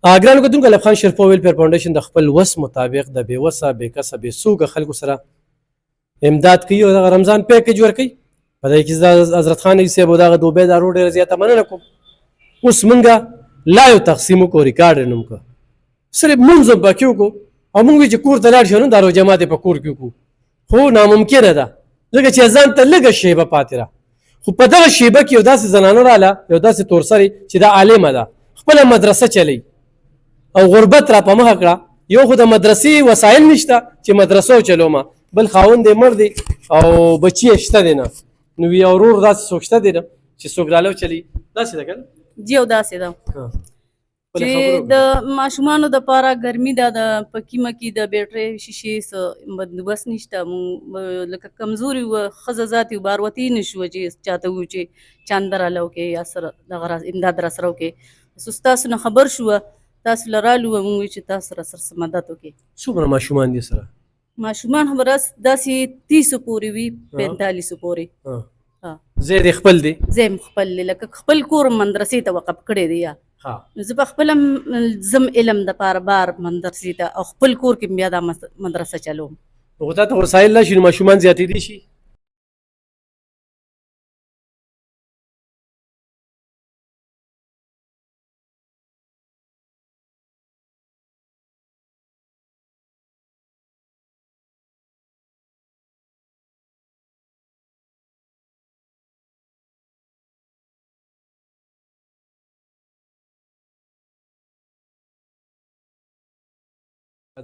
ګرانو کتونکو الف خان شرپو ویلفیر فاونډیشن د خپل وس مطابق د بې وسه بې کسه بې سوګه خلکو سره امداد کوي او دغه رمضان پیکج ورکوي په دې کې د حضرت خان صاحب او دغه دوبۍ دارو ډېره زیاته مننه کوم. اوس موږ لا یو تقسیم وکړو ریکارډ یې نوم کړه صرف مونځ هم پکې وکړو او موږ وایو چې کور ته لاړ شو نو دارو جماعت یې په کور کې وکړو خو ناممکنه ده ځکه چې ځان ته لږه شیبه پاتې ده. خو په دغه شیبه کې یو داسې زنانه راغله یو داسې تورسرې چې دا عالمه ده خپله مدرسه چلی او غربت را په مخه کړه. یو خو د مدرسې وسایل نشته چې مدرسو چلومه بل خاوند یې مړ دی او بچي یې شته دی نه نو وي ورور داسې څوک شته دی نه چې څوک راله چلی داسې ده که نه جی او داسې ده چې د ماشومانو دپاره ګرمي ده د پکي مکي د بیټرۍ شیشې څه بندوبست نشته. مونږ لکه کمزوري وه ښځه ذات یو بار وتې نه شوه چې چاته ووایو چې چانده راله وکړې یا سره دغه امداد را سره وکړې. بس ستاسو نه خبر شوه تاسو له رالو مونږ وایو چې تاسو را سره څه مدد وکړئ. څومره ماشومان دي سره؟ ماشومان هم داسې 30 پورې وي 45 پورې. ځای دې خپل دی؟ ځای م خپل دی لکه خپل کور مدرسې ته وقف کړی دی. یا نو زه په خپله ځم علم دپاره بار مدرسې ته او خپل کور کې بیا دا مدرسه چلوم. خو تا ته وسایل نه شي نو ماشومان زیاتېدی شي؟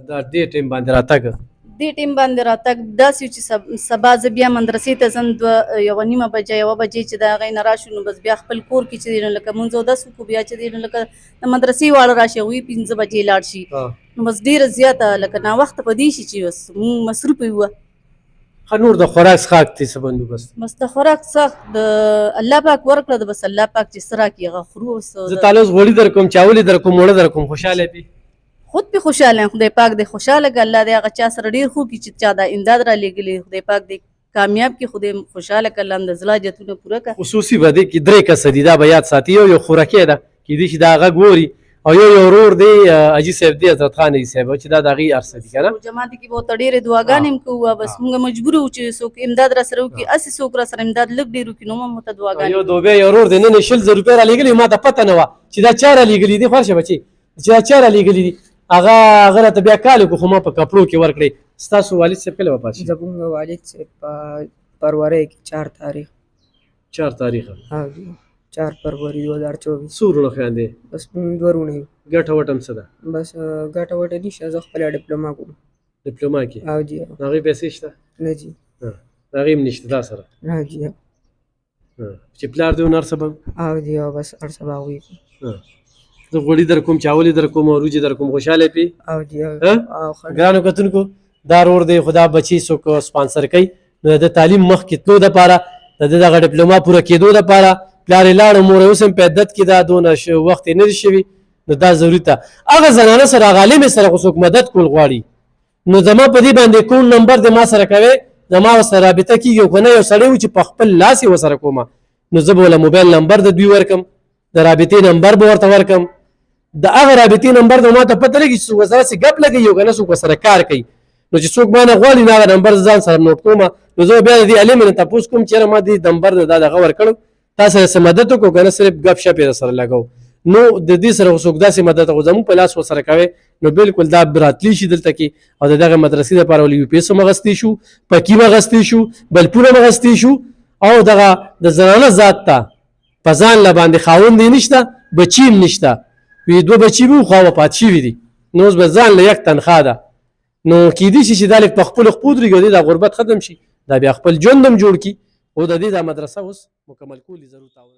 دا دې ټیم باندې راتګ دې ټیم باندې راتګ داسې چې سبا زه بیا مدرسې ته ځم 1:30 بجې 1 بجې چې د هغې نه راشو نو بس بیا خپل کور کې چې دی نو لکه مونځ اودس وکړو بیا چې دی نو لکه د مدرسې واړه راشي هغوی 5 بجې لاړ شي نو بس ډېره زیاته لکه ناوخته په دې شي چې بس مونږ مصروف یو. ښه نور د خوراک څښاک دې څه بندوبست؟ بس د خوراک څښاک د الله پاک ورکړه د بس الله پاک چې څه راکړي هغه خورو. زه تاله اوس غوړي در کوم چاولې در کوم اوړه در کوم خوشحاله پې خود پې خوشحاله یم خدای پاک دې خوشحاله کړه الله دې هغه چا سره ډېر ښه کړي چې چا دا امداد را لېږلي خدای پاک دې کامیاب کړي خدای خوشحاله کړه الله د زړه حاجتونه پوره کړه. خصوصي به دې کې 3 کسه دي دا به یاد ساتي یو خوراکي ده کېدای شي دا هغه ګوري او یو ورور دی حاجي صاحب دی حضرت خان حاجي صاحب چې دا د هغې عرصه دي که نه جماعت کې به ورته ډېرې دعاګانې هم کوو بس موږ مجبور وو چې څوک امداد را سره وکړي هسې څوک را سره امداد لږ ډېر وکړي نو هم ورته دعاګانې یو دوبۍ یو ورور دی نن یې 100 روپۍ را لېږلي ما ته پته نه وه چې دا چا را لېږلي دي خوښه بچې چې دا چا را لېږلي دي هغه راته بیا کال وکړو خو ما په کپړو کې ورکړې. ستاسو والد صاحب کله وفات شي؟ زموږ والد صاحب په فروری کې 4 تاریخ 4 تاریخه 4 فروری 2024. څو وروڼه خویندې؟ بس موږ 2 وروڼه یو. ګټه وټه هم څه ده؟ بس ګټه وټه نشته زه خپله ډیپلوما کوم. ډیپلوما کې؟ او جی هغې پیسې شته؟ نه جی هغې هم نشته تا سره؟ نه جی چې پلار دې هنر سبب؟ او جی بس هر سبا هغوی زه غوړي در کوم چاولې در کوم او روجې در کوم خوشحاله پې. او جی ګرانو کتونکو دا رور دی خو دا بچي څوک سپانسر کوي نو د تعلیم مخکې تلو دپاره د ده دغه ډیپلوما پوره کېدو دپاره پلار یې لاړ مور یې اوس هم په عدت کې دا دونه وخت یې نه دی شوي نو دا ضروري ته هغه زنانه سره هغه عالمې سره خو څوک مدد کول غواړي نو زما په دې باندې کوم نمبر د ما سره کوې زما ورسره رابطه کېږي او که نه یو سړی و چې په خپل لاس یې ورسره کومه نو زه به له موبایل نمبر د دوی ورکم د رابطې نمبر به ورته ورکم د هغه رابطې نمبر د ما ته پته لګي چې څوک ورسره چې ګپ لګوي او که نه څوک ورسره کار کوي نو چې څوک ما نه غواړي نو هغه نمبر ځان سره نوټ کوم نو زه بیا د دې عالمې نه تپوس کوم چې یاره ما دې نمبر دا دغه ورکړو تا سره څه مدد وکړو که نه صرف ګپ شپ یې سره لګو نو د دې سره خو څوک داسې مدد خو زموږ په لاس ورسره کوې نو بالکل دا راتلی شي دلته کې او د دغه مدرسې دپاره ولې یو پیس هم اخیستی شو پکي هم اخیستی شو بلپونه هم اخیستی شو او دغه د زنانه ذات ته په ځان له باندې خاوند یې نشته بچي هم نشته وي 2 بچي به خو وفات شوي دي نو اوس به ځان له یک تنخوا ده نو کېدای شي چې دا لږ په خپلو خپو ودرېږي دا غربت ختم شي دا بیا خپل ژوند هم جوړ کړي او د دې دا مدرسه اوس مکمل کولي ضرور تعاون